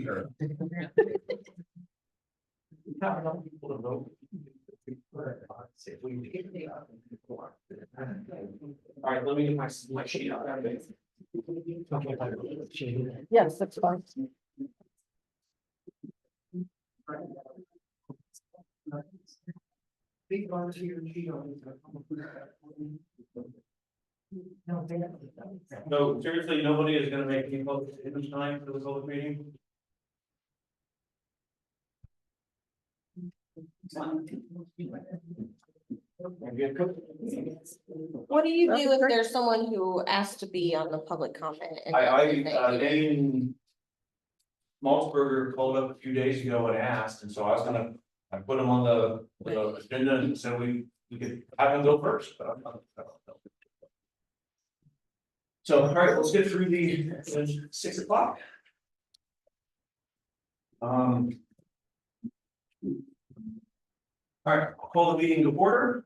Sure. Not enough people to vote. All right, let me get my sheet out. Yes, that's fine. Big volunteer sheet on. No, seriously, nobody is gonna make any public statements tonight for the public meeting? What do you do if there's someone who asks to be on the public comment? Dane Maltzberger called up a few days ago and asked, and so I put him on the agenda and said we could have him go first, but I'm not. So, all right, let's get through the 6 o'clock. All right, I'll call the meeting to order.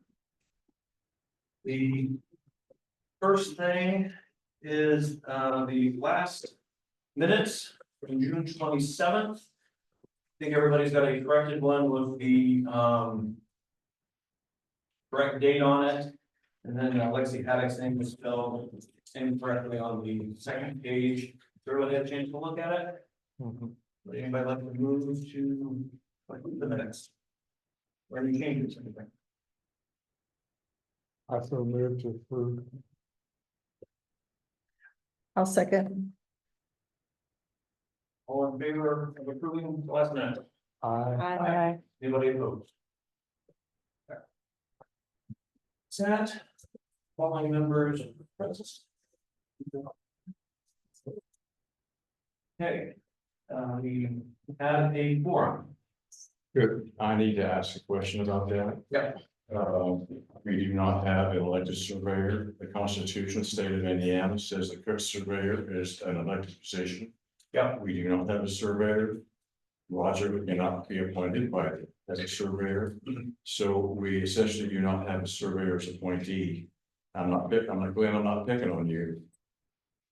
The first thing is the last minutes from June 27th. I think everybody's got a corrected one with the correct date on it. And then Lexi Haddock's name was spelled incorrectly on the second page. Everybody had a chance to look at it? Would anybody like to move to the minutes? Or any changes, anything? I so moved to approve. I'll second. All in favor of approving the last minute? I Anybody opposed? Set. Following members present. Okay, we had a forum. Good. I need to ask a question about that. Yeah. We do not have an elected surveyor. The Constitution of the state of Indiana says the cook surveyor is an elected position. Yeah. We do not have a surveyor. Roger cannot be appointed as a surveyor. So we essentially do not have a surveyor's appointee. I'm not picking on you.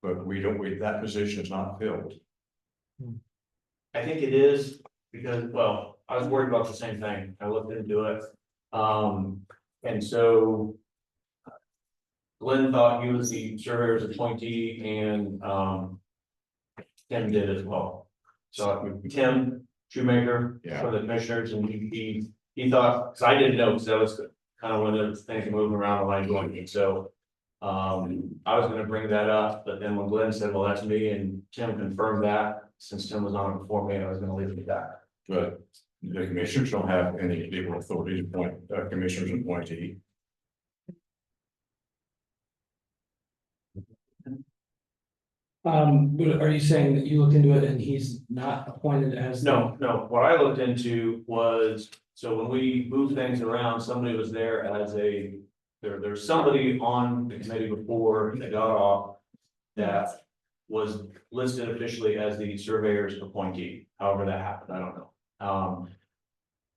But that position is not filled. I think it is because, well, I was worried about the same thing. I looked into it. And so Glenn thought he was the surveyor's appointee and Tim did as well. So Tim Shoemaker for the commissioners, and he thought, because I didn't know, because that was kind of one of those things moving around the line going. So I was going to bring that up, but then when Glenn said, well, that's me, and Tim confirmed that, since Tim was on it before me, I was going to leave it at that. But the commissioners don't have any legal authority to appoint a commissioner's appointee. But are you saying that you looked into it and he's not appointed as? No, what I looked into was, so when we moved things around, somebody was there as there's somebody on the committee before they got off that was listed officially as the surveyor's appointee. However that happened, I don't know.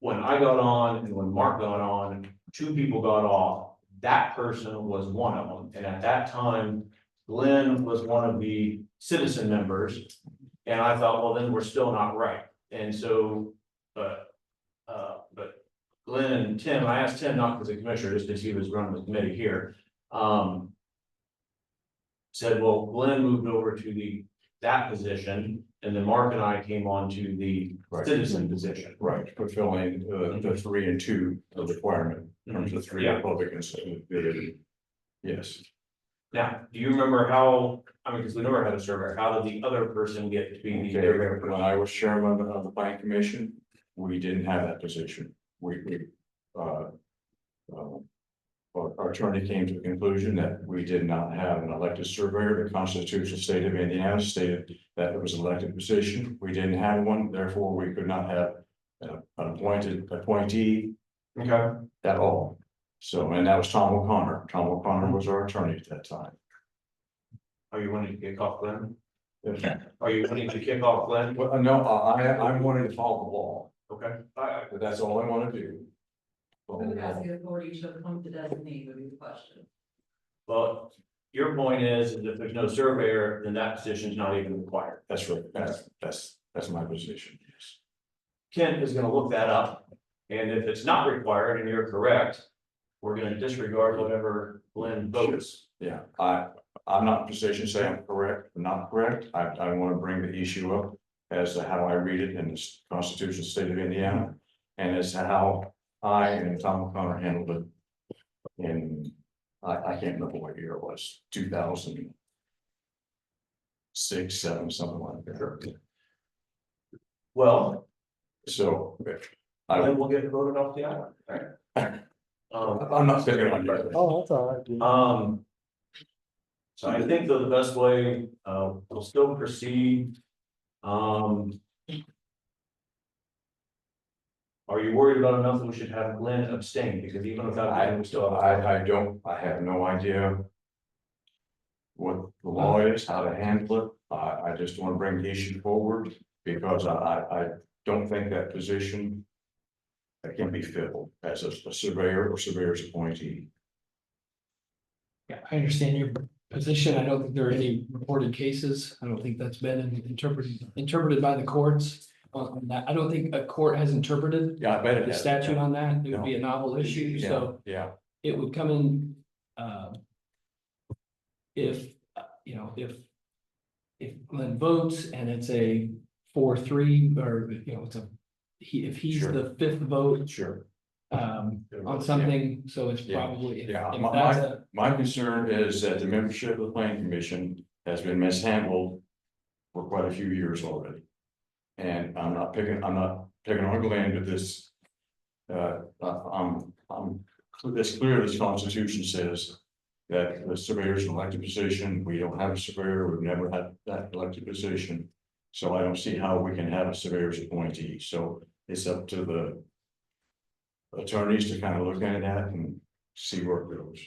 When I got on and when Mark got on, 2 people got off. That person was one of them. And at that time, Glenn was one of the citizen members. And I thought, well, then we're still not right. And so, but Glenn and Tim, I asked Tim not because the commissioner, just because he was running the committee here. Said, well, Glenn moved over to that position, and then Mark and I came on to the citizen position. Right, fulfilling the 3 and 2 requirement in terms of 3 Republicans. Yes. Now, do you remember how, I mean, because we never had a surveyor, how did the other person get to be the surveyor? When I was chairman of the planning commission, we didn't have that position. Our attorney came to the conclusion that we did not have an elected surveyor. The Constitution of the state of Indiana stated that it was an elected position. We didn't have one, therefore we could not have an appointee at all. So, and that was Tom O'Connor. Tom O'Connor was our attorney at that time. Are you wanting to kick off Glenn? Are you wanting to kick off Glenn? Well, no, I'm wanting to follow the law. Okay. But that's all I want to do. Who has the authority to appoint the designee would be the question. Well, your point is if there's no surveyor, then that position is not even required. That's right. That's That's my position, yes. Kent is gonna look that up, and if it's not required and you're correct, we're gonna disregard whatever Glenn votes. Yeah, I'm not in a position to say I'm correct or not correct. I want to bring the issue up as to how I read it in the Constitution of the State of Indiana. And as to how I and Tom O'Connor handled it. And I can't remember what year it was, 2006, 7, something like that. Well, So Glenn will get voted off the island, right? I'm not picking on you. Oh, that's all right. So I think though the best way, we'll still proceed. Are you worried about enough that we should have Glenn abstain, because even without Glenn, we still have. I have no idea. What the law is, how to handle it. I just want to bring the issue forward because I don't think that position. That can be filled as a surveyor or surveyor's appointee. Yeah, I understand your position. I don't think there are any reported cases. I don't think that's been interpreted by the courts on that. I don't think a court has interpreted Yeah, I bet it the has. statute on that. It would be a novel issue, so Yeah, it would come in, if, if Glenn votes and it's a 4-3, or, it's if he's Sure. the fifth vote, sure. on something, so it's Yeah. probably. Yeah, if that's a- my concern is that the membership of the planning commission has been mishandled for quite a few years already. And I'm not picking on Glenn, but this, it's clear this constitution says that the surveyor's an elected position. We don't have a surveyor. We've never had that elected position. So I don't see how we can have a surveyor's appointee. So it's up to the attorneys to kind of look at that and see where it goes.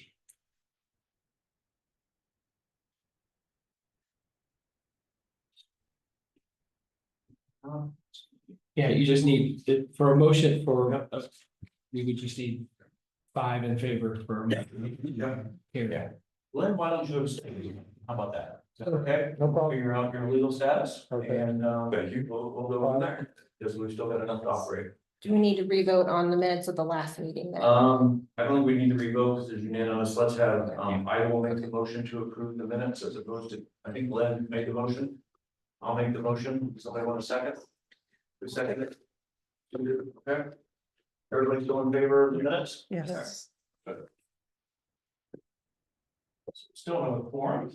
Yeah, you just need, for a motion for, we would just need 5 in favor for. Here. Glenn, why don't you abstain? How about that? Is that okay? No problem. Figure out your legal status, Okay. and, Thank you. we'll go from there, because we've still got enough to operate. Do we need to revote on the minutes of the last meeting then? I don't think we need to revote, because it's unanimous. Let's have, I will make the motion to approve the minutes as opposed to, I think Glenn made the motion. I'll make the motion. Somebody want a second? Who seconded it? Okay. Everybody still in favor of the minutes? Yes. Still have a quorum.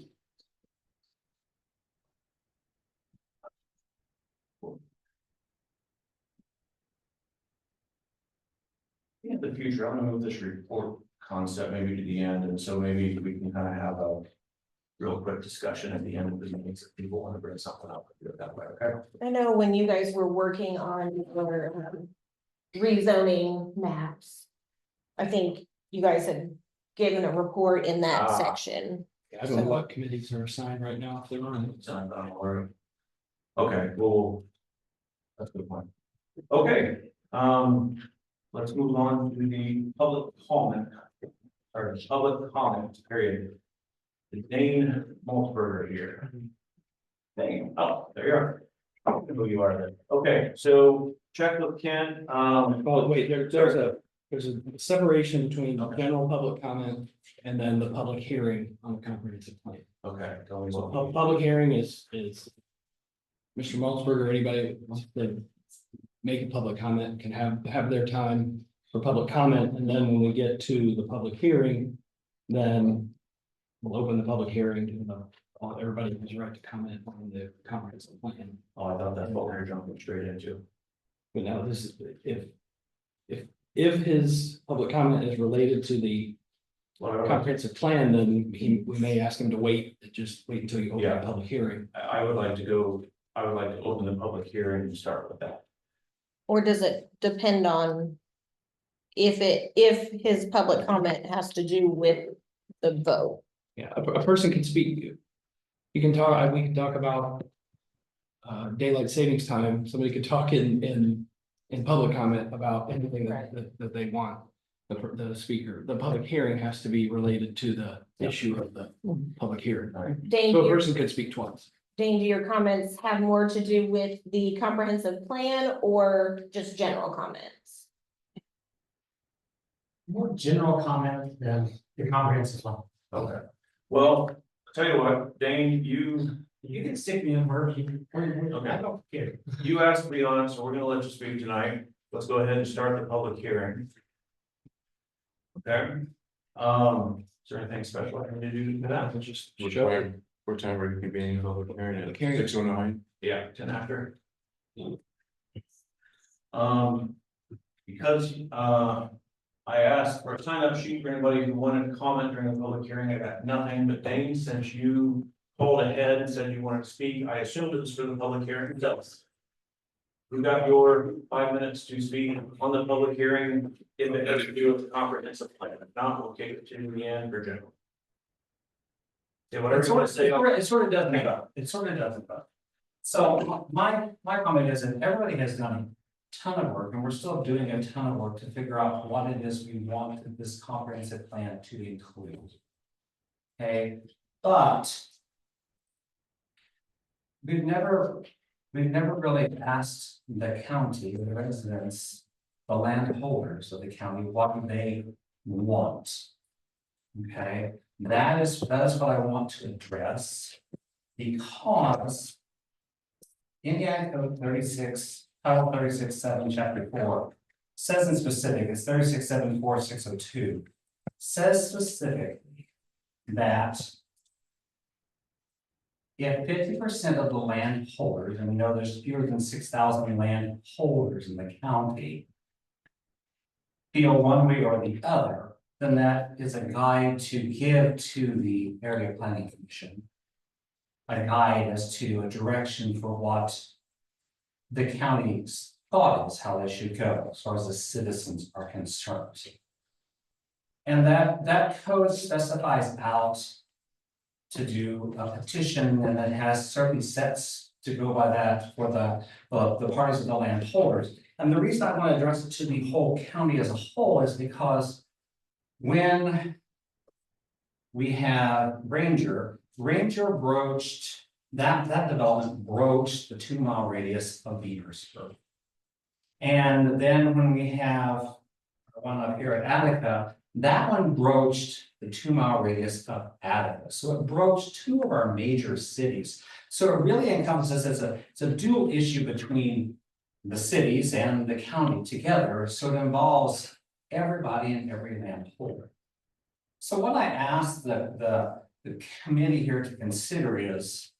In the future, I'm gonna move this report concept maybe to the end, and so maybe we can kind of have a real quick discussion at the end of the meeting, if people want to bring something up, do it that way, okay? I know when you guys were working on your rezoning maps. I think you guys had given a report in that Ah. section. I don't know what committees are assigned right now, if they're on. It's not done already. Okay, well. That's a good point. Okay, let's move on to the public comment. Or public comment period. Dane Maltzberger here. Dane, oh, there you are. I don't know who you are then. Okay, so check with Ken, Oh, wait, there's a separation between general public comment and then the public hearing on the comprehensive plan. okay, tell me So what. public hearing is Mr. Maltzberg or anybody that wants to make a public comment can have their time for public comment, and then when we get to the public hearing, then we'll open the public hearing and everybody has a right to comment on the comprehensive plan. Oh, I thought that's what we were jumping straight into. But now this is, if his public comment is related to the Well, comprehensive plan, then we may ask him to wait until you open Yeah. the public hearing. I would like to open the public hearing and start with that. Or does it depend on if his public comment has to do with the vote? Yeah, a person can speak. You can talk, we can talk about daylight savings time. Somebody could talk in public comment about anything that they want. The speaker, the public hearing has to be related to the issue of the public hearing. Dane, So a person could speak twice. Dane, do your comments have more to do with the comprehensive plan or just general comments? More general comment than the comprehensive plan. Okay. Well, tell you what, Dane, You can stick me in where you, Okay. I don't care. you asked me on, so we're gonna let you speak tonight. Let's go ahead and start the public hearing. Okay, is there anything special I need to do for that? Just What show. time are you convening the public hearing at Hearing. 6:09? Yeah, 10 after. Because, I asked for a sign up sheet for anybody who wanted to comment during the public hearing, I got nothing, but Dane, since you called ahead and said you wanted to speak, I assumed it was for the public hearing, so. You got your 5 minutes to speak on the public hearing, if it has to do with the comprehensive plan, if not, we'll kick it to the end for general. Yeah, whatever you want to say. It sort of doesn't about, it sort of doesn't about. So my comment is that everybody has done a ton of work and we're still doing a ton of work to figure out what it is we want this comprehensive plan to include. Okay, but. We've never really asked the county, the residents, the landholders of the county, what they want. Okay, that is what I want to address. Because. Indiana Code 36, Title 36(7), Chapter 4, says in specific, it's 36(7)4602, says specifically that. If 50% of the landholders, and we know there's fewer than 6,000 landholders in the county. Feel one way or the other, then that is a guide to give to the area planning commission. A guide as to a direction for what the county's thought is, how they should go, as far as the citizens are concerned. And that code specifies out to do a petition, and it has certain sets to go by that for the parties of the landholders. And the reason I want to address it to the whole county as a whole is because when we have Ranger broached, that development broached the 2-mile radius of Beaversburg. And then when we have one up here at Attica, that one broached the 2-mile radius of Attica. So it broached two of our major cities. So it really encompasses, it's a dual issue between the cities and the county together. So it involves everybody and every landholder. So what I asked the committee here to consider is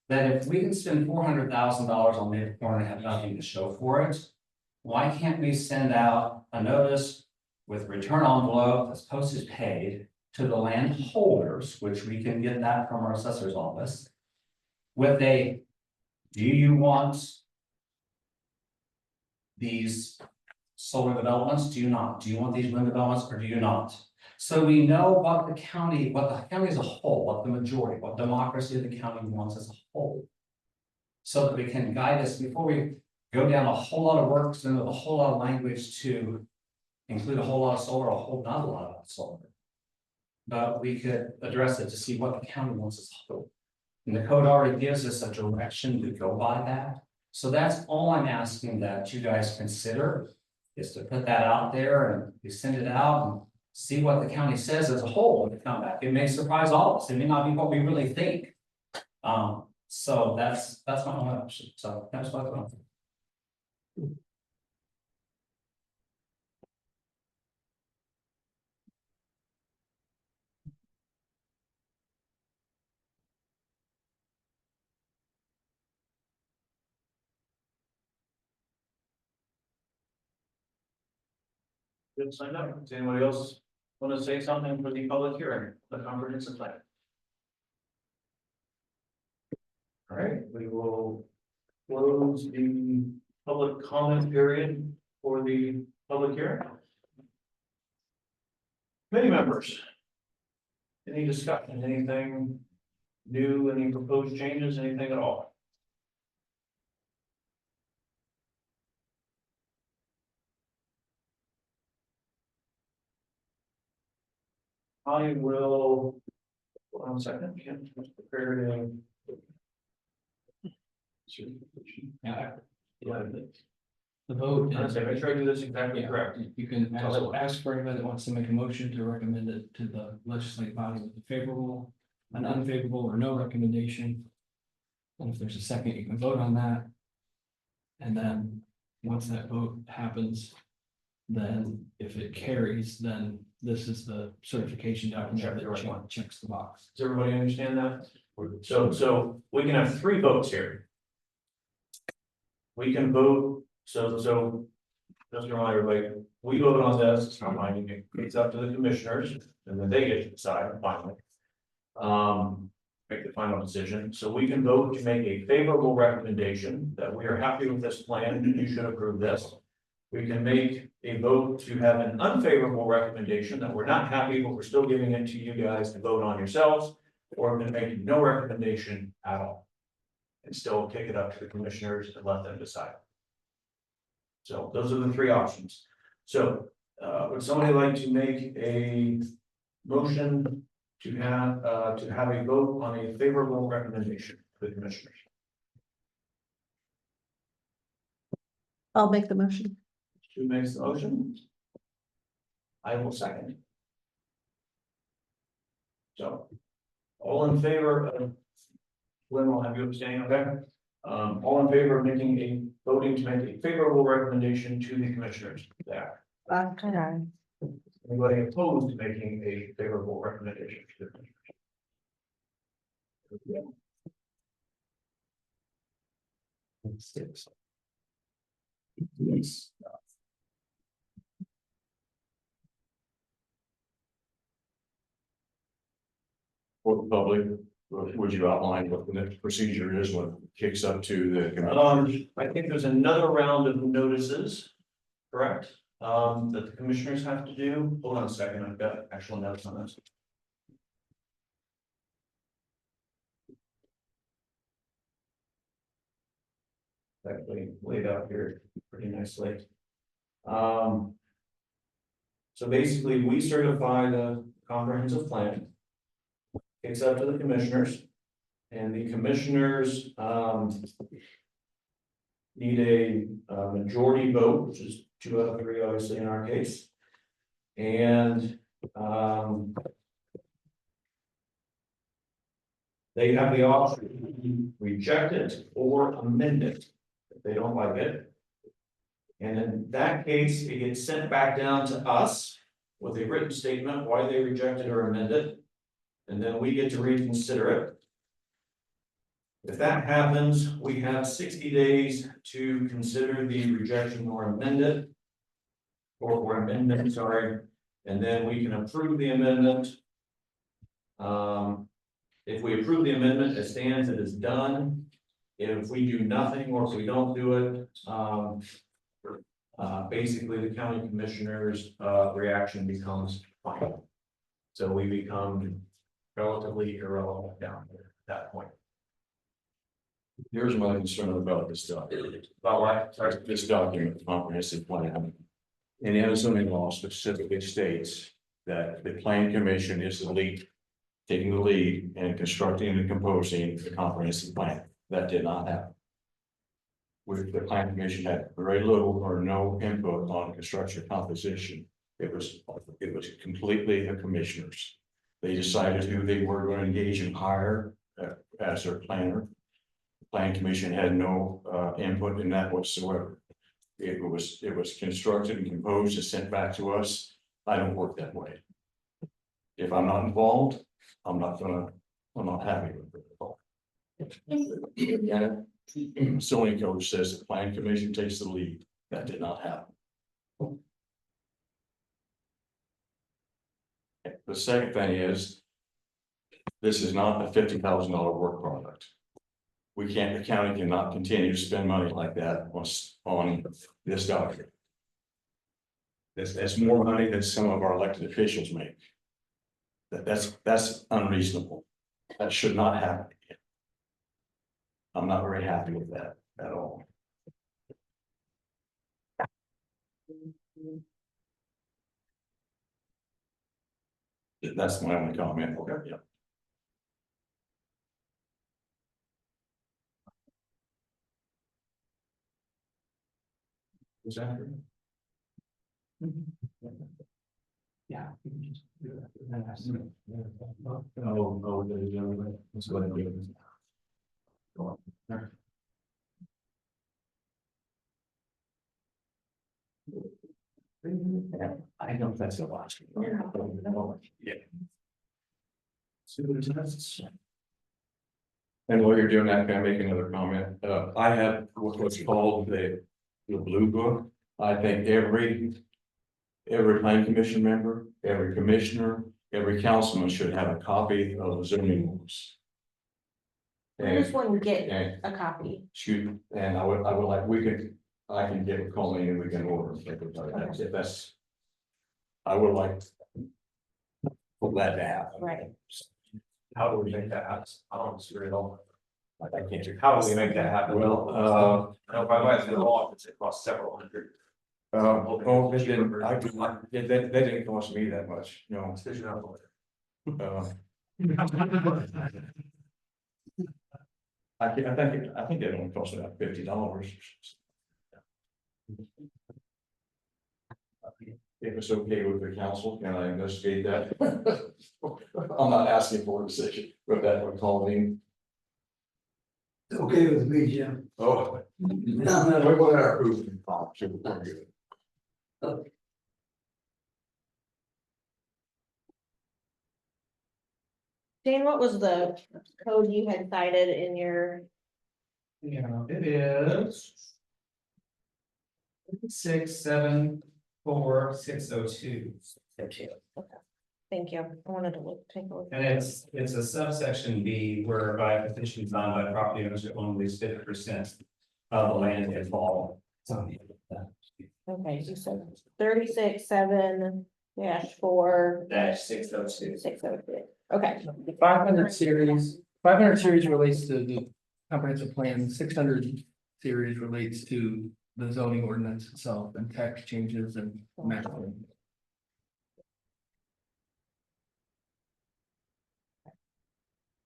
that if we can spend $400,000 on Maple Corner and have nothing to show for it, why can't we send out a notice with return envelope that's postage paid to the landholders, which we can get that from our assessor's office, with a, do you want these solar developments? Do you not? Do you want these wind developments or do you not? So we know what the county as a whole, what the majority, what democracy of the county wants as a whole. So that we can guide us before we go down a whole lot of work, and a whole lot of language to include a whole lot of solar, a whole not a lot of solar. But we could address it to see what the county wants as a whole. And the code already gives us a direction to go by that. So that's all I'm asking that you guys consider, is to put that out there and we send it out and see what the county says as a whole when they come back. It may surprise all of us. It may not be what we really think. So that's my only option. So that's what I'm. Good, sign up. Does anybody else want to say something for the public hearing, the comprehensive plan? All right, we will close the public comment period for the public hearing. Committee members. Any discussion, anything new, any proposed changes, anything at all? I will, hold on a second, Kim, just preparing. Yeah. The vote. I say, make sure I do this exactly Yeah, correct. you can ask for anybody that wants to make a motion to recommend it to the legislative body with a favorable, an unfavorable, or no recommendation. And if there's a second, you can vote on that. And then, once that vote happens, then if it carries, then this is the certification document Check the that right one. checks the box. Does everybody understand that? So we can have 3 votes here. We can vote, so just to remind everybody, we vote on this, it's not binding, it's up to the commissioners, and then they get to decide finally. Make the final decision, so we can vote to make a favorable recommendation that we are happy with this plan, you should approve this. We can make a vote to have an unfavorable recommendation that we're not happy, but we're still giving it to you guys to vote on yourselves. Or we're gonna make no recommendation at all. And still kick it up to the commissioners and let them decide. So those are the 3 options. So, would somebody like to make a motion to have a vote on a favorable recommendation to the commissioners? I'll make the motion. Who makes the motion? I will second. So, all in favor of, Lynn will have you abstain, okay? All in favor of voting to make a favorable recommendation to the commissioners there. Anybody opposed to making a favorable recommendation to the commissioners? Yes. For the public, would you outline what the next procedure is when it kicks up to the? I think there's another round of notices, correct? That the commissioners have to do. Hold on a second, I've got actual notes on this. Actually laid out here pretty nicely. So basically, we certify the comprehensive plan. It's up to the commissioners. And the commissioners, need a majority vote, which is 2 out of 3, obviously, in our case. And, they have the option to reject it or amend it if they don't like it. And in that case, it gets sent back down to us with a written statement why they rejected or amended. And then we get to reconsider it. If that happens, we have 60 days to consider the rejection or amended. Or amendment, sorry, and then we can approve the amendment. If we approve the amendment, it stands, it is done. If we do nothing or if we don't do it, basically the county commissioners' reaction becomes final. So we become relatively irrelevant down there at that point. Here's my concern about this document. About what? Sorry. This document, comprehensive plan. And the Arizona law specifically states that the plan commission is the lead, taking the lead in constructing and composing the comprehensive plan. That did not happen. The plan commission had very little or no input on construction composition. It was completely the commissioners. They decided who they were going to engage and hire as their planner. The plan commission had no input in that whatsoever. It was constructed and composed and sent back to us. I don't work that way. If I'm not involved, I'm not happy with it. Yeah. Zoning code says the plan commission takes the lead. That did not happen. The second thing is, this is not a $50,000 work product. The county cannot continue to spend money like that on this document. That's more money than some of our elected officials make. That's unreasonable. That should not happen again. I'm not very happy with that at all. That's my only comment. Okay, yeah. Was that? Yeah. Let's go ahead and do it. I know that's a lot. Yeah. And while you're doing that, can I make another comment? I have what's called the blue book. I think every planning commission member, every commissioner, every councilman should have a copy of the zoning rules. I just And, want to get and, a copy. shoot, and I would like, I can get with Colleen and we can order, if that's. I would like. For that to happen. Right. How do we make that happen? I don't see it all. Like, I can't do. How do we make that happen? Well, I know by the way, it's been long, it's cost several hundred. they didn't, that didn't cost me that much, you know. It's because you're not a lawyer. I think it only cost about $50. If it's okay with the council, can I investigate that? I'm not asking for a decision, but that would call me. It's okay with me, Jim. Oh. We want to approve the policy before we do it. Jane, what was the code you had cited in your, Yeah, it is. 6744602. thank you, I wanted to take a look. And it's a subsection B whereby petitions signed by property owners who own at least 50% of the land involved. Okay, you said 36-7-4. -602. 602, okay. The 500 series relates to the comprehensive plan, 600 series relates to the zoning ordinance itself and text changes and mapping.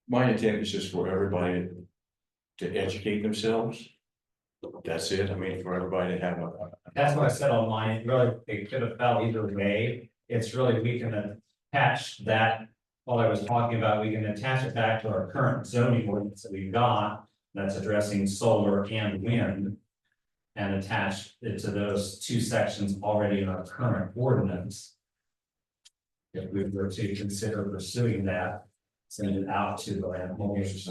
My intent is just for everybody to educate themselves. That's it. I mean, for everybody to have That's what I said online, really, it could have fell either way, it's really, we can attach that. While I was talking about, we can attach it back to our current zoning ordinance that we've got, that's addressing solar and wind. And attach it to those two sections already in our current ordinance. If we were to consider pursuing that, send it out to the landowners.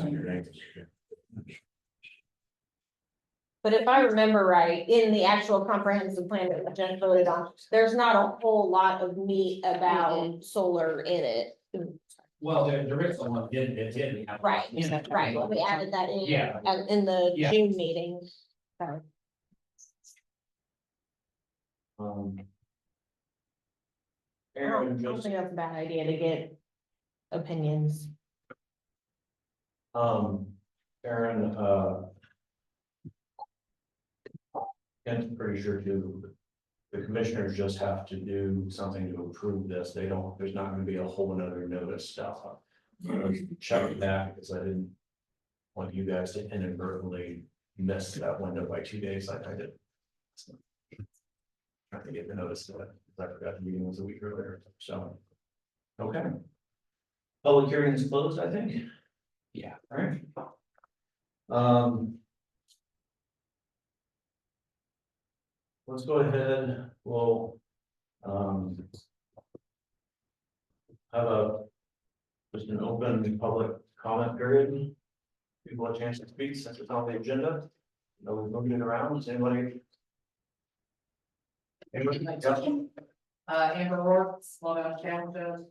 But if I remember right, in the actual comprehensive plan that we just voted on, there's not a whole lot of meat about solar in it. Well, the original one didn't, it didn't. have- Right, right, when we added that in, Yeah. in the Yeah. June meeting. So, I Aaron, don't just, think that's a bad idea to get opinions. Aaron, Ken's pretty sure too. The commissioners just have to do something to approve this. They don't, there's not gonna be a whole nother notice stuff. Check that because I didn't want you guys to inadvertently miss that window by 2 days like I did. So, trying to get the notice to it, because I forgot the meeting was a week earlier, so. Okay. Public hearing is closed, I think. Yeah. All right. Let's go ahead, we'll. Have just an open public comment period. People a chance to speak since it's on the agenda. No, we're moving it around, is anybody? Anybody? Amber Rourke, Slow Down Challenges.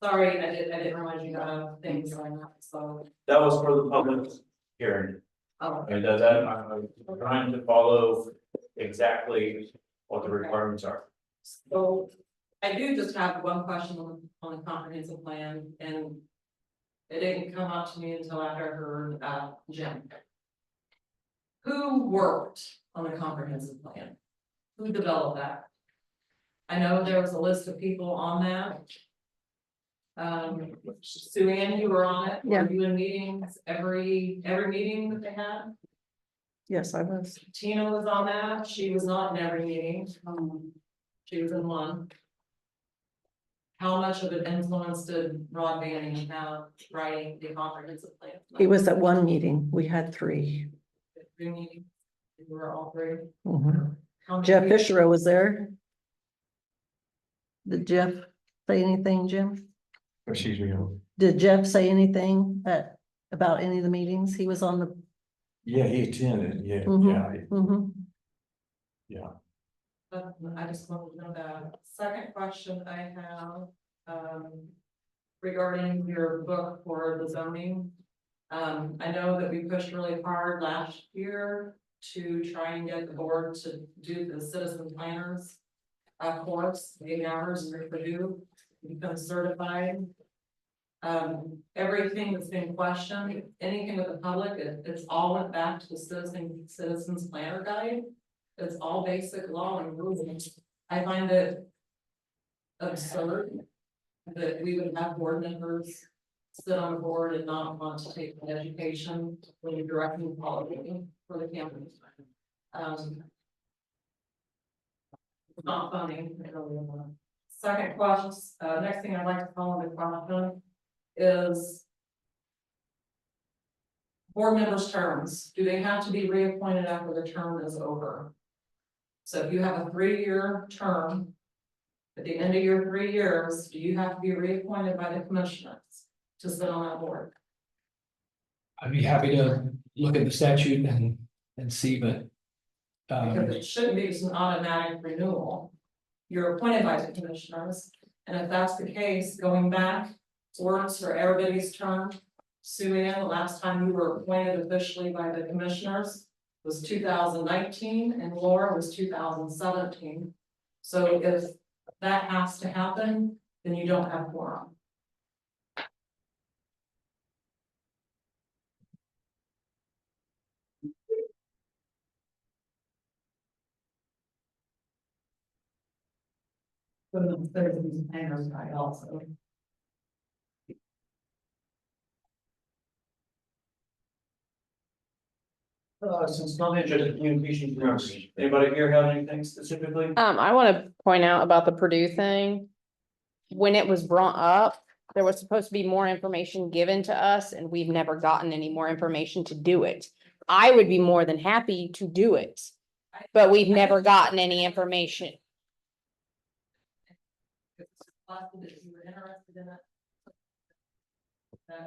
Sorry, I didn't realize you got things on that, so. That was for the public hearing. Oh, And that, I'm trying to follow exactly what the requirements are. so I do just have one question on the comprehensive plan, and it didn't come up to me until after I heard Jim. Who worked on the comprehensive plan? Who developed that? I know there was a list of people on that. Sue Ann, you were on it, Yeah. were you in meetings every meeting that they had? Yes, I was. Tina was on that, she was not in every meeting, she was in one. How much of an influence did Rod Banning have writing the comprehensive plan? He was at one meeting. We had three. 3 meetings, we were all 3. Mhm. How many Jeff people- Fisher was there. Did Jeff say anything, Jim? Excuse me. Did Jeff say anything about any of the meetings? He was on the. Yeah, he attended, yeah, Mhm, mhm. yeah. But I just wanted to know that. Second question I have, regarding your book for the zoning. I know that we pushed really hard last year to try and get the board to do the citizen planners. Course, 8 hours for Purdue, become certified. Everything that's been questioned, anything with the public, it's all went back to the citizens planner guide. It's all basic law and rules. I find it absurd that we would have board members sit on the board and not want to take an education when you're directing policy for the campus. It's not funny. It really isn't. Second question, next thing I'd like to call on the question is board members' terms. Do they have to be reappointed after the term is over? So if you have a 3-year term, at the end of your 3 years, do you have to be reappointed by the commissioners to sit on that board? I'd be happy to look at the statute and see, but. Because it shouldn't be just an automatic renewal. You're appointed by the commissioners, and if that's the case, going back works for everybody's term. Sue Ann, the last time you were appointed officially by the commissioners was 2019, and Laura was 2017. So if that has to happen, then you don't have quorum. But there's these hangers right also. Since non-agenda communications members, anybody here have anything specifically? I want to point out about the Purdue thing. When it was brought up, there was supposed to be more information given to us and we've never gotten any more information to do it. I would be more than happy to do it, but we've never gotten any information. If it's possible that you were interested in it.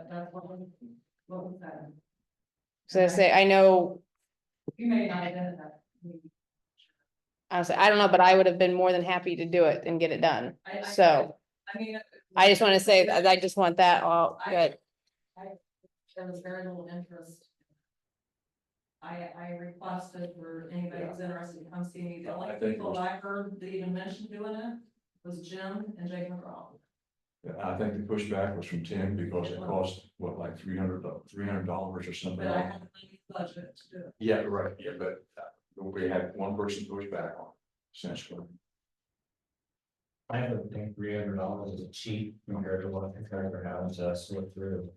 That's what was that? So I say, I know, You may not have been in that. I don't know, but I would have been more than happy to do it and get it done. So I mean. I just want to say that I just want that all good. There was very little interest. I requested for anybody who's interested to come see me. The only I think it people was- I heard that even mentioned doing it was Jim and Jake McGraw. I think the pushback was from Tim because it cost, what, like $300 or something. But I had a money budget to do it. Yeah, right, yeah, but we had one person push back on, essentially. I don't think $300 is cheap compared to what the character has to slip through.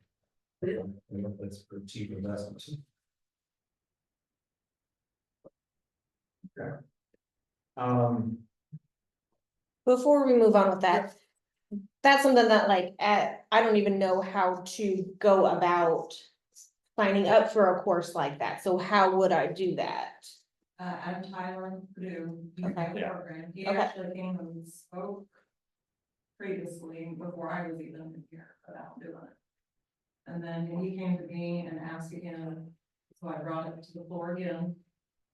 It's a cheap investment. Before we move on with that, that's something that like, I don't even know how to go about signing up for a course like that. So how would I do that? Adam Tyler, Purdue, he Okay. had the program. He Okay. actually came and spoke previously before I was even here about doing it. And then he came to me and asked again, so I brought it to the floor again.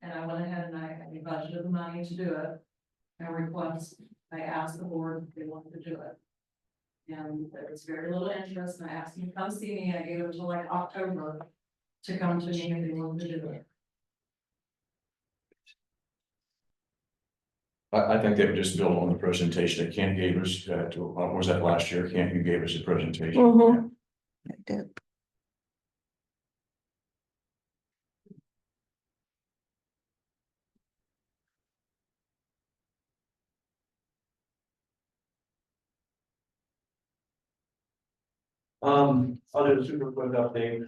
And I went ahead and I budgeted the money to do it. I asked the board if they wanted to do it. And there was very little interest, and I asked them to come see me, I gave them until like October to come to me if they wanted to do it. I think they would just build on the presentation that Kent gave us, was that last year? Kent, you gave us a presentation. Mhm. I did. I'll do a super quick update.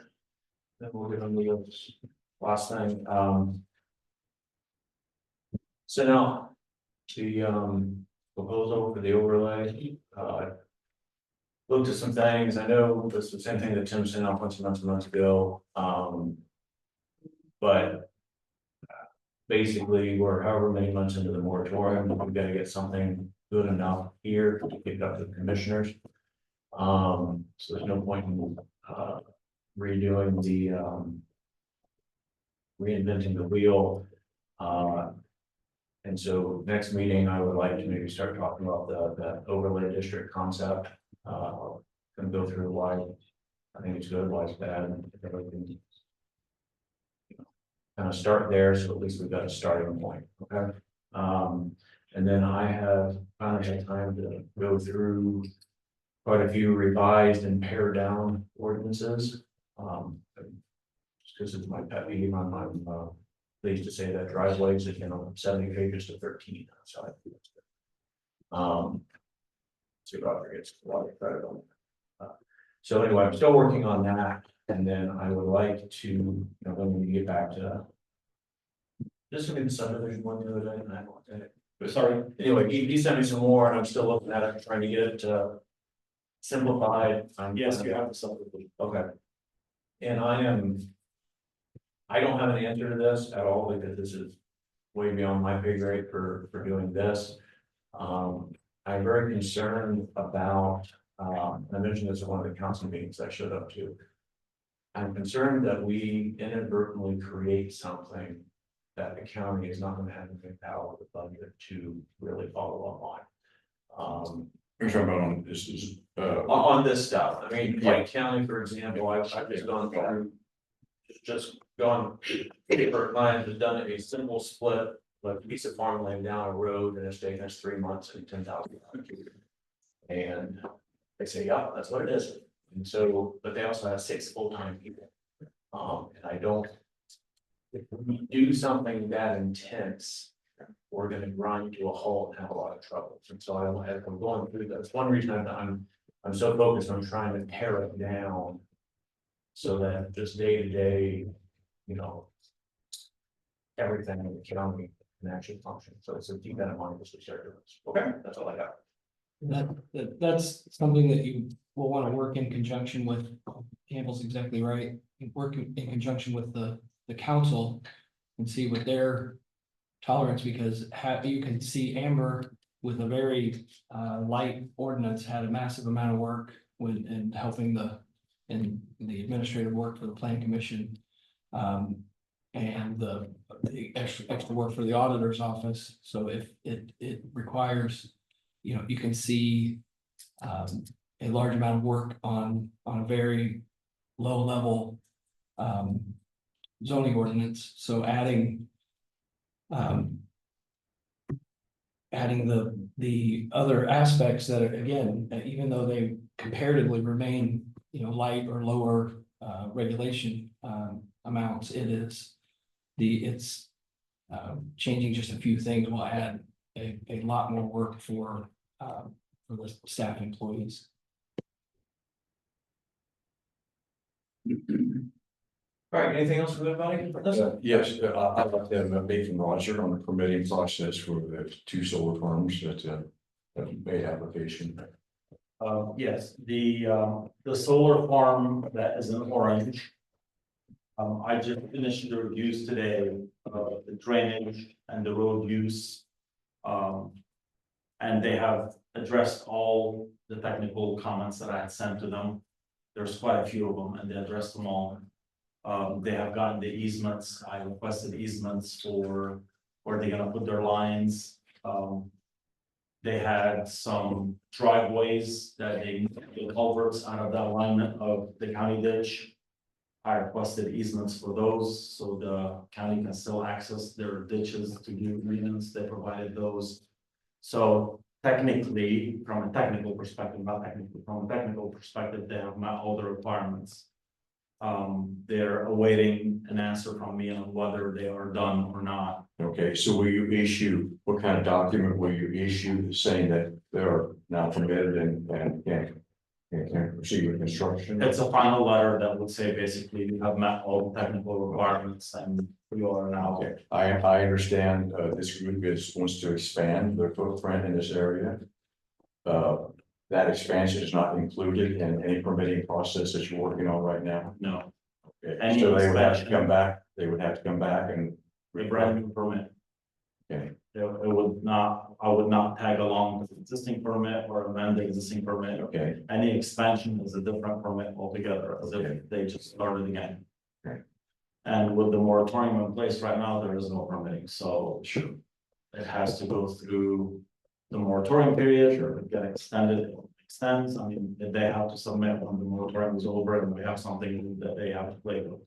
Then we'll get on the others. last thing, so now, the, proposal for the overlay, looked at some things, I know this is the same thing that Tim sent out months ago, but basically, we're however many months into the moratorium, we've got to get something good enough here to pick up to the commissioners. So there's no point in, redoing the, reinventing the wheel. And so next meeting, I would like to maybe start talking about the overlay district concept. And go through why I think it's good, why it's bad, and if everything. Kind of start there, so at least we've got a starting point, okay? And then I have finally had time to go through quite a few revised and pared down ordinances. Just because it's my pet peeve, I'm pleased to say that driveways, you know, 70 pages to 13, so I think that's good. So Roger gets a lot of credit on that. So anyway, I'm still working on that, and then I would like to, you know, when we get back to. This will be the subdivision one the other day, and I want that. But sorry, anyway, he sent me some more, and I'm still looking at it, trying to get it simplified. Yes, you have the subdivision. Okay. And I don't have an answer to this at all, because this is way beyond my pay grade for doing this. I'm very concerned about, I mentioned this at one of the council meetings I showed up to. I'm concerned that we inadvertently create something that the county is not going to have the power of the budget to really follow up on. You're talking about on this is, On this stuff, I mean, White County, for example, I've just gone through. Just gone, for client has done a simple split, like a piece of farmland down a road, and it's taken us 3 months and 10,000. And they say, yeah, that's what it is. And so, but they also have 6 full-time people. And I don't. If we do something that intense, we're gonna grind to a halt and have a lot of troubles. And so I'm going through that. That's one reason I'm so focused on trying to pare it down. So that just day to day, you know. Everything in the county can actually function. So keep that in mind as we start doing this. Okay, that's all I got. That's something that you will want to work in conjunction with, Campbell's exactly right, work in conjunction with the council and see what their tolerance, because you can see Amber with a very light ordinance had a massive amount of work in helping the administrative work for the plan commission. And the extra work for the auditor's office. So if it requires, you know, you can see a large amount of work on a very low level zoning ordinance. So adding the other aspects that are, again, even though they comparatively remain, you know, light or lower regulation amounts, it's changing just a few things will add a lot more work for the staff employees. All right, anything else from everybody? yes, I'd like to have an update from Roger on the permitting process for the 2 solar farms that have made application. Yes, the solar farm that is in orange. I just finished the reviews today of the drainage and the road use. And they have addressed all the technical comments that I had sent to them. There's quite a few of them, and they addressed them all. They have gotten the easements. I requested easements for where they're gonna put their lines. They had some driveways that they moved the culverts out of that alignment of the county ditch. I requested easements for those, so the county can still access their ditches to do maintenance. They provided those. So technically, from a technical perspective, not technically, from a technical perspective, they have met all the requirements. They're awaiting an answer from me on whether they are done or not. Okay, so will you issue, what kind of document will you issue saying that they're now permitted and can proceed with construction. It's a final letter that would say basically you have met all the technical requirements and you are now. Okay, I understand, this group wants to expand their footprint in this area. That expansion is not included in any permitting process that you're working on right now. No, Okay, Any so they would have to expansion. come back, they would have to come back and. a brand new permit. Okay, It would not, I would not tag along with the existing permit or amend the existing permit. okay, Any expansion is a different permit altogether, as Okay. if they just started again. Okay. And with the moratorium in place right now, there is no permitting, so sure. it has to go through the moratorium period, or get extended, it extends, I mean, if they have to submit when the moratorium is over, and we have something that they have to play with.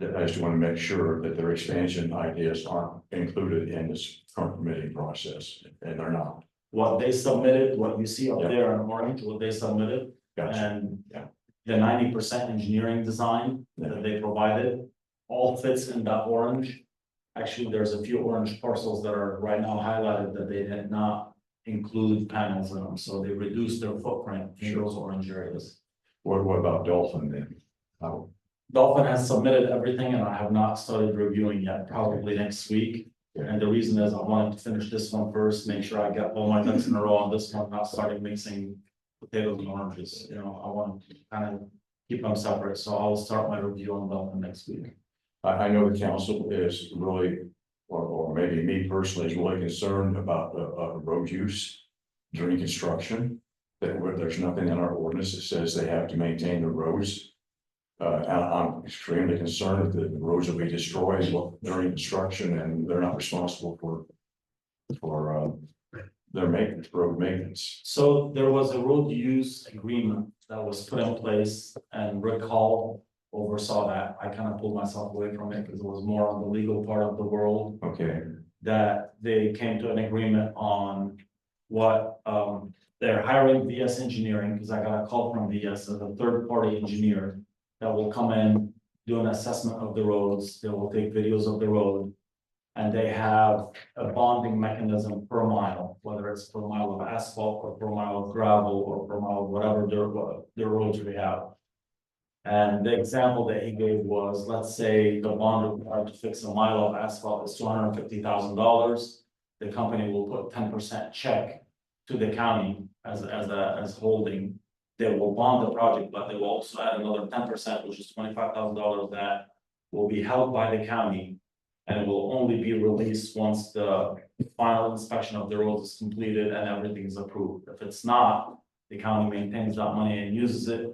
I just want to make sure that their expansion ideas aren't included in this current permitting process, and they're not. What they submitted, what you see up Yeah. there in orange, what they submitted, Gotcha. and Yeah. the 90% engineering design that they provided all fits in that orange. Actually, there's a few orange parcels that are right now highlighted that they did not include panels in them, so they reduced their footprint in those orange areas. What about Dolphin then? How, Dolphin has submitted everything and I have not started reviewing yet, probably next week. Yeah. And the reason is I wanted to finish this one first, make sure I get all my ducks in a row on this one, not starting mixing potatoes and oranges, you know, I want to kind of keep them separate, so I'll start my review on Dolphin next week. I know the council is really, or maybe me personally, is really concerned about, road use during construction. That where there's nothing in our ordinance that says they have to maintain the roads. And I'm extremely concerned that the roads will be destroyed during construction and they're not responsible for their maintenance, road maintenance. So there was a road use agreement that was put in place and Rick Hall oversaw that. I kind of pulled myself away from it because it was more on the legal part of the world. Okay, That they came to an agreement on what, they're hiring VS Engineering, because I got a call from VS as a third-party engineer that will come in, do an assessment of the roads, they will take videos of the road. And they have a bonding mechanism per mile, whether it's per mile of asphalt or per mile of gravel or per mile of whatever their roads we have. And the example that he gave was, let's say the bond required to fix a mile of asphalt is $250,000. The company will put 10% check to the county as holding. They will bond the project, but they will also add another 10%, which is $25,000 that will be held by the county. And it will only be released once the final inspection of the roads is completed and everything is approved. If it's not, the county maintains that money and uses it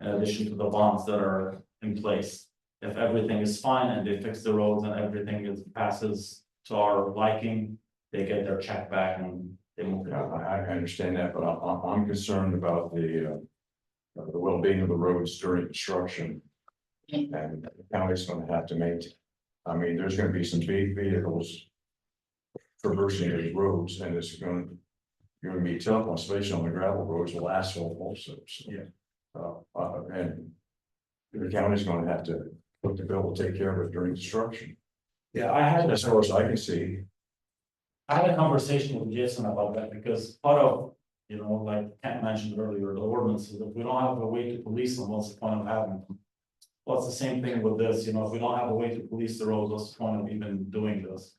in addition to the bonds that are in place. If everything is fine and they fix the roads and everything passes to our liking, they get their check back and they move yeah, it. I understand that, but I'm concerned about the well-being of the roads during construction. And the county's gonna have to maintain. I mean, there's gonna be some big vehicles traversing these roads and it's gonna be tough, especially on the gravel roads with asphalt also. So, Yeah. And the county's gonna have to look the bill to take care of it during construction. Yeah, I had As far as I can see, I had a conversation with Jason about that because part of, you know, like Kent mentioned earlier, the ordinances, if we don't have a way to police them, what's the point of having them? Well, it's the same thing with this, you know, if we don't have a way to police the roads, what's the point of even doing this?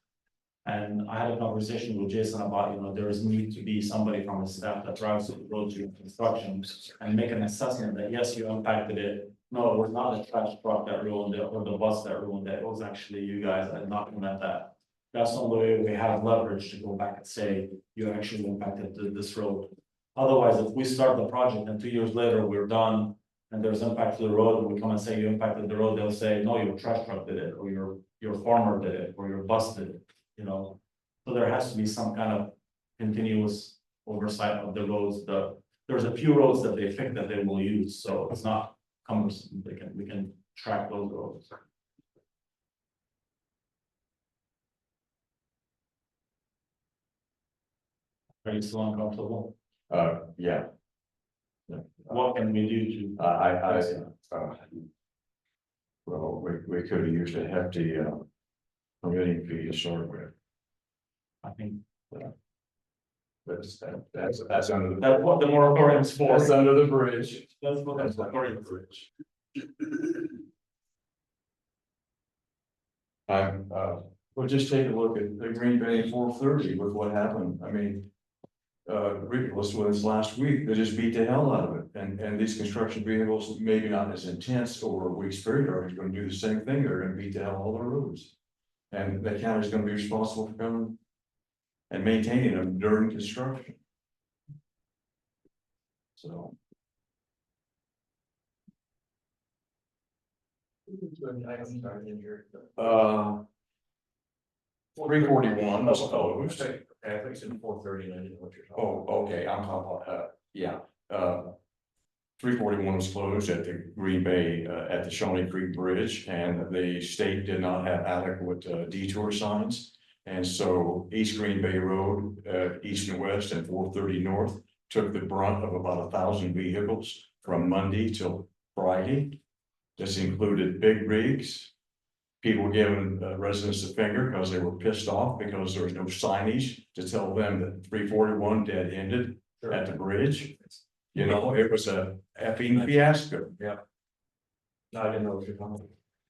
And I had a conversation with Jason about, you know, there is need to be somebody from the staff that drives the roads during construction and make an assessment that, yes, you impacted it. No, it was not the trash truck that ruined it or the bus that ruined it. It was actually you guys that knocked at that. That's the only way we have leverage to go back and say, you actually impacted this road. Otherwise, if we start the project and 2 years later, we're done. And there's impact to the road, and we come and say you impacted the road, they'll say, no, your trash truck did it, or your farmer did it, or your bus did it, you know? So there has to be some kind of continuous oversight of the roads. There's a few roads that they think that they will use, so it's not cumbersome, we can track those roads. Are you still uncomfortable? yeah, What can we do to? well, we could have used a hefty, permitting fee to start with. I think, That's under the. That's what the moratorium is for. That's under the bridge. That's what That's the under moratorium the is. bridge. Well, just take a look at the Green Bay 430 with what happened. I mean, ridiculous was last week. They just beat the hell out of it. And these construction vehicles, maybe not as intense over a week's period, are going to do the same thing. They're going to beat the hell out of the roads. And the county's going to be responsible for coming and maintaining them during construction. So. Uh. 341 was closed. Okay, I think it's in 430, and I didn't know what you're talking about. Oh, okay, I'm talking about, yeah, 341 was closed at the Green Bay, at the Shawnee Creek Bridge, and the state did not have adequate detour signs. And so East Green Bay Road, east and west and 430 north took the brunt of about 1,000 vehicles from Monday till Friday. This included big rigs. People giving residents a finger because they were pissed off because there was no signage to tell them that 341 dead ended at the bridge. You know, it was a effing fiasco. No, I didn't know what you're talking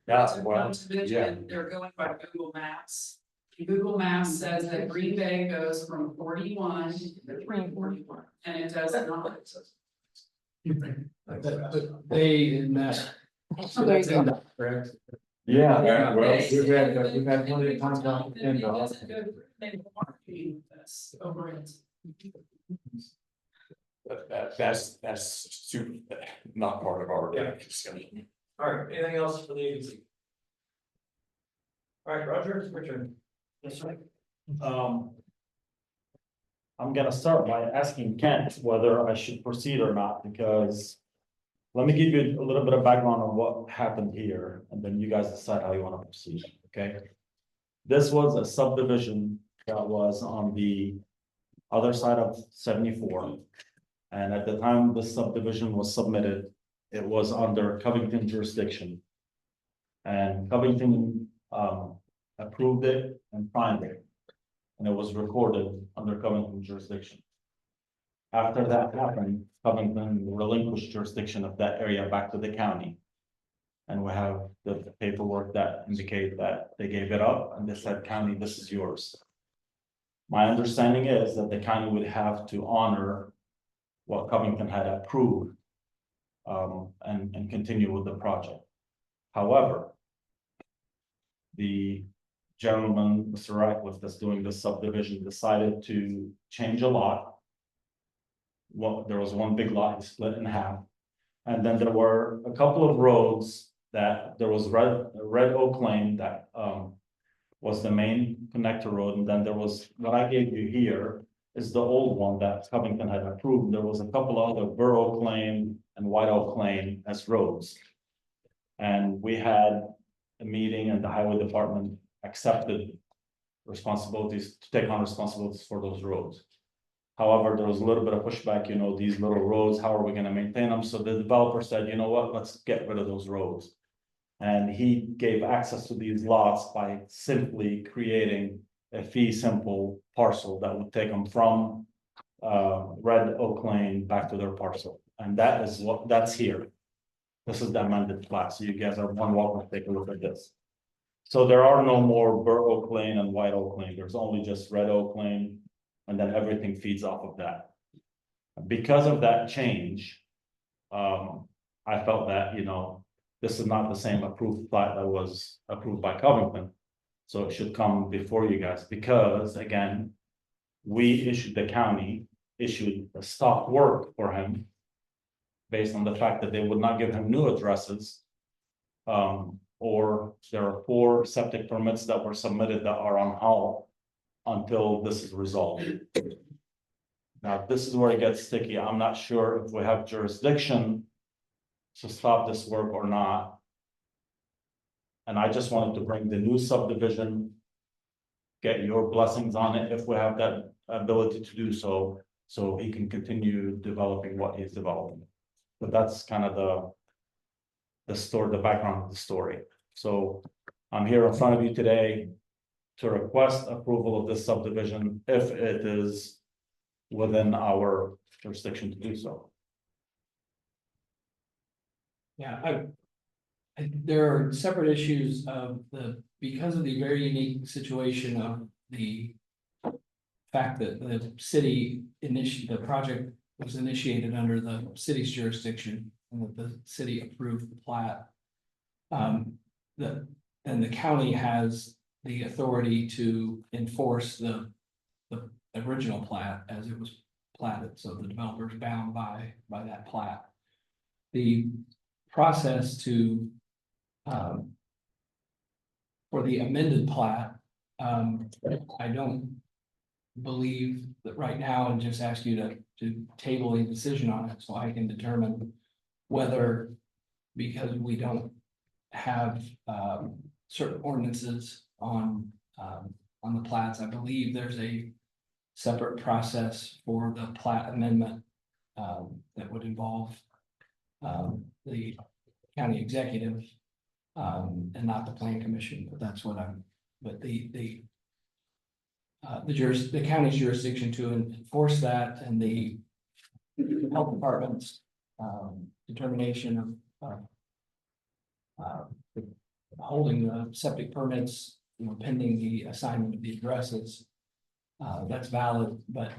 about. Yeah, well, Not to mention, they're going by Google Maps. Google Maps says that Green Bay goes from 41 to 341, and it does not. But they didn't mess. So that's correct. yeah, well, we've had plenty of times down to $10. Over it. That's super, not part of our discussion. All right, anything else for the agency? All right, Roger, it's your turn. That's right. I'm gonna start by asking Kent whether I should proceed or not, because let me give you a little bit of background on what happened here, and then you guys decide how you want to proceed, okay? This was a subdivision that was on the other side of 74. And at the time the subdivision was submitted, it was under Covington jurisdiction. And Covington approved it and signed it. And it was recorded under Covington jurisdiction. After that happened, Covington relinquished jurisdiction of that area back to the county. And we have the paperwork that indicate that they gave it up and they said, county, this is yours. My understanding is that the county would have to honor what Covington had approved and continue with the project. However, the gentleman, Mr. Ratcliffe, that's doing this subdivision, decided to change a lot. Well, there was one big lot split in half. And then there were a couple of roads that there was Red Oak Lane that was the main connector road. And then there was, what I gave you here is the old one that Covington had approved. There was a couple of other Burr Oak Lane and White Oak Lane as roads. And we had a meeting and the highway department accepted responsibilities to take on responsibilities for those roads. However, there was a little bit of pushback, you know, these little roads, how are we gonna maintain them? So the developer said, you know what, let's get rid of those roads. And he gave access to these lots by simply creating a fee simple parcel that would take them from Red Oak Lane back to their parcel. And that is what, that's here. This is the amended plat, so you guys are welcome to take a look at this. So there are no more Burr Oak Lane and White Oak Lane, there's only just Red Oak Lane. And then everything feeds off of that. Because of that change, I felt that, you know, this is not the same approved plat that was approved by Covington. So it should come before you guys, because again, we issued, the county issued a stop work for him based on the fact that they would not give him new addresses. Or there are 4 septic permits that were submitted that are on hold until this is resolved. Now, this is where it gets sticky. I'm not sure if we have jurisdiction to stop this work or not. And I just wanted to bring the new subdivision, get your blessings on it if we have that ability to do so, so he can continue developing what he's developing. But that's kind of the story, the background of the story. So I'm here in front of you today to request approval of this subdivision if it is within our jurisdiction to do so. Yeah, there are separate issues of because of the very unique situation of the fact that the city the project was initiated under the city's jurisdiction and that the city approved the plat. And the county has the authority to enforce the original plat as it was platted, so the developer is bound by that plat. The process to for the amended plat, I don't believe that right now, and just ask you to table a decision on it, so I can determine whether, because we don't have certain ordinances on the plats, I believe there's a separate process for the plat amendment that would involve the county executive and not the plan commission, but that's what the county's jurisdiction to enforce that, and the health department's determination of holding the septic permits, pending the assignment of the addresses. That's valid, but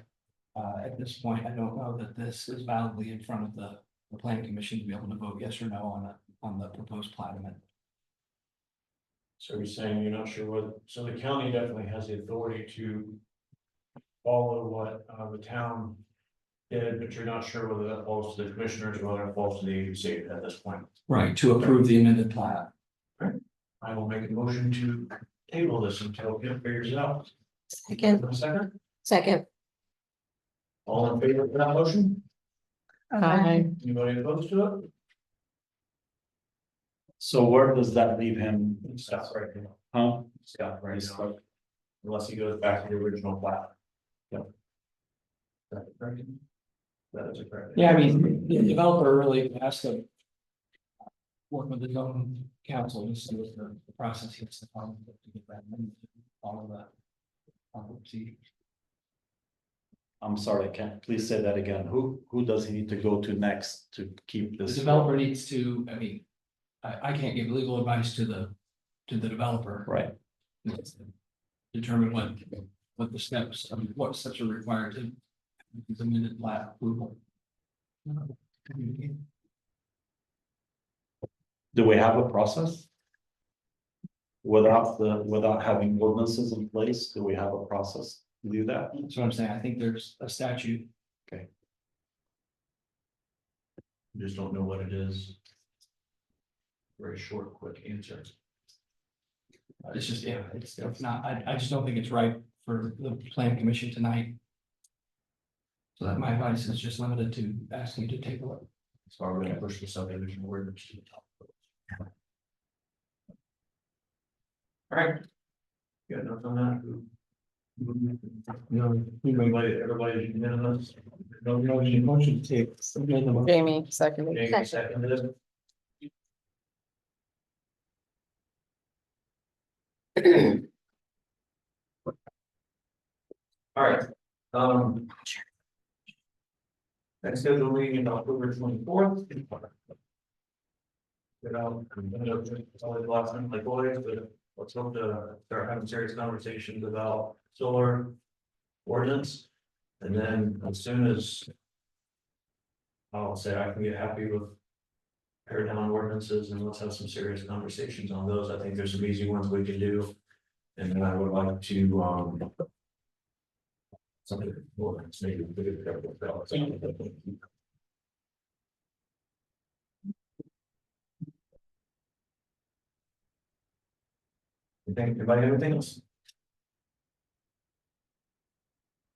at this point, I don't know that this is validly in front of the planning commission to be able to vote yes or no on the proposed plat amendment. So you're saying you're not sure what, so the county definitely has the authority to follow what the town did, but you're not sure whether that falls to the commissioners or whether it falls to the agency at this point. Right, to approve the amended plat. I will make a motion to table this until Kim figures it out. Second, A second, second. all in favor of that motion? Anybody opposed to it? So where does that leave him? Stop right now. Huh? Stop right He's now. stuck. Unless he goes back to the original plat. Yep. That correct? That is correct. Yeah, I mean, the developer really has to work with his own counsel to see what the process he has to follow to get that amendment, all of that. See, I'm sorry, please say that again. Who does he need to go to next to keep the this? developer needs to, I mean, I can't give legal advice to the developer. Right. Determine what the steps, what steps are required to the amended plat approval. Do we have a process? Without having ordinances in place, do we have a process to do that? That's what I'm saying. I think there's a statute. Just don't know what it is. Very short, quick answer. It's just, yeah, it's not, I just don't think it's right for the plan commission tonight. So that my advice is just limited to asking you to take a look. So we're gonna push the subdivision ordinance to the top. All right. Got enough on that? No, everybody's unanimous. No motion to take. Jamie, second. Jamie seconded it. All right, next scheduled meeting in October 24th. You know, it's always the last time, like always, but let's hope to start having serious conversations about solar ordinance. And then as soon as I'll say I can get happy with pare down ordinances and let's have some serious conversations on those. I think there's some easy ones we can do. And then I would like to, something, well, it's maybe a bit of anybody have anything else?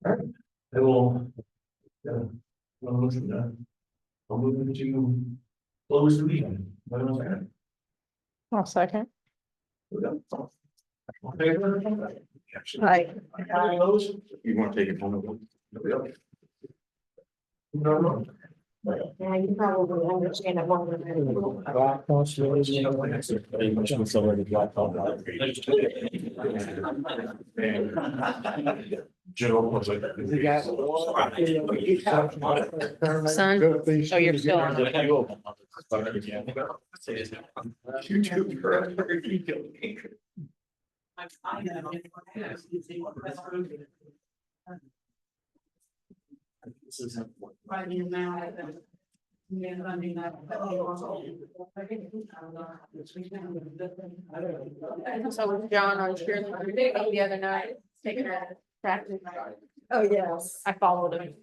All right, I will. I'll move into close the meeting. Wait a second. I'll second. Here we go. All in favor? Right. Opposed? You want to take it home? Here we go. No. Yeah, you probably understand it more than general public. Son, oh, you're still on. So was John on cheerleader the other night, taking a practice. Oh, yes. I followed him.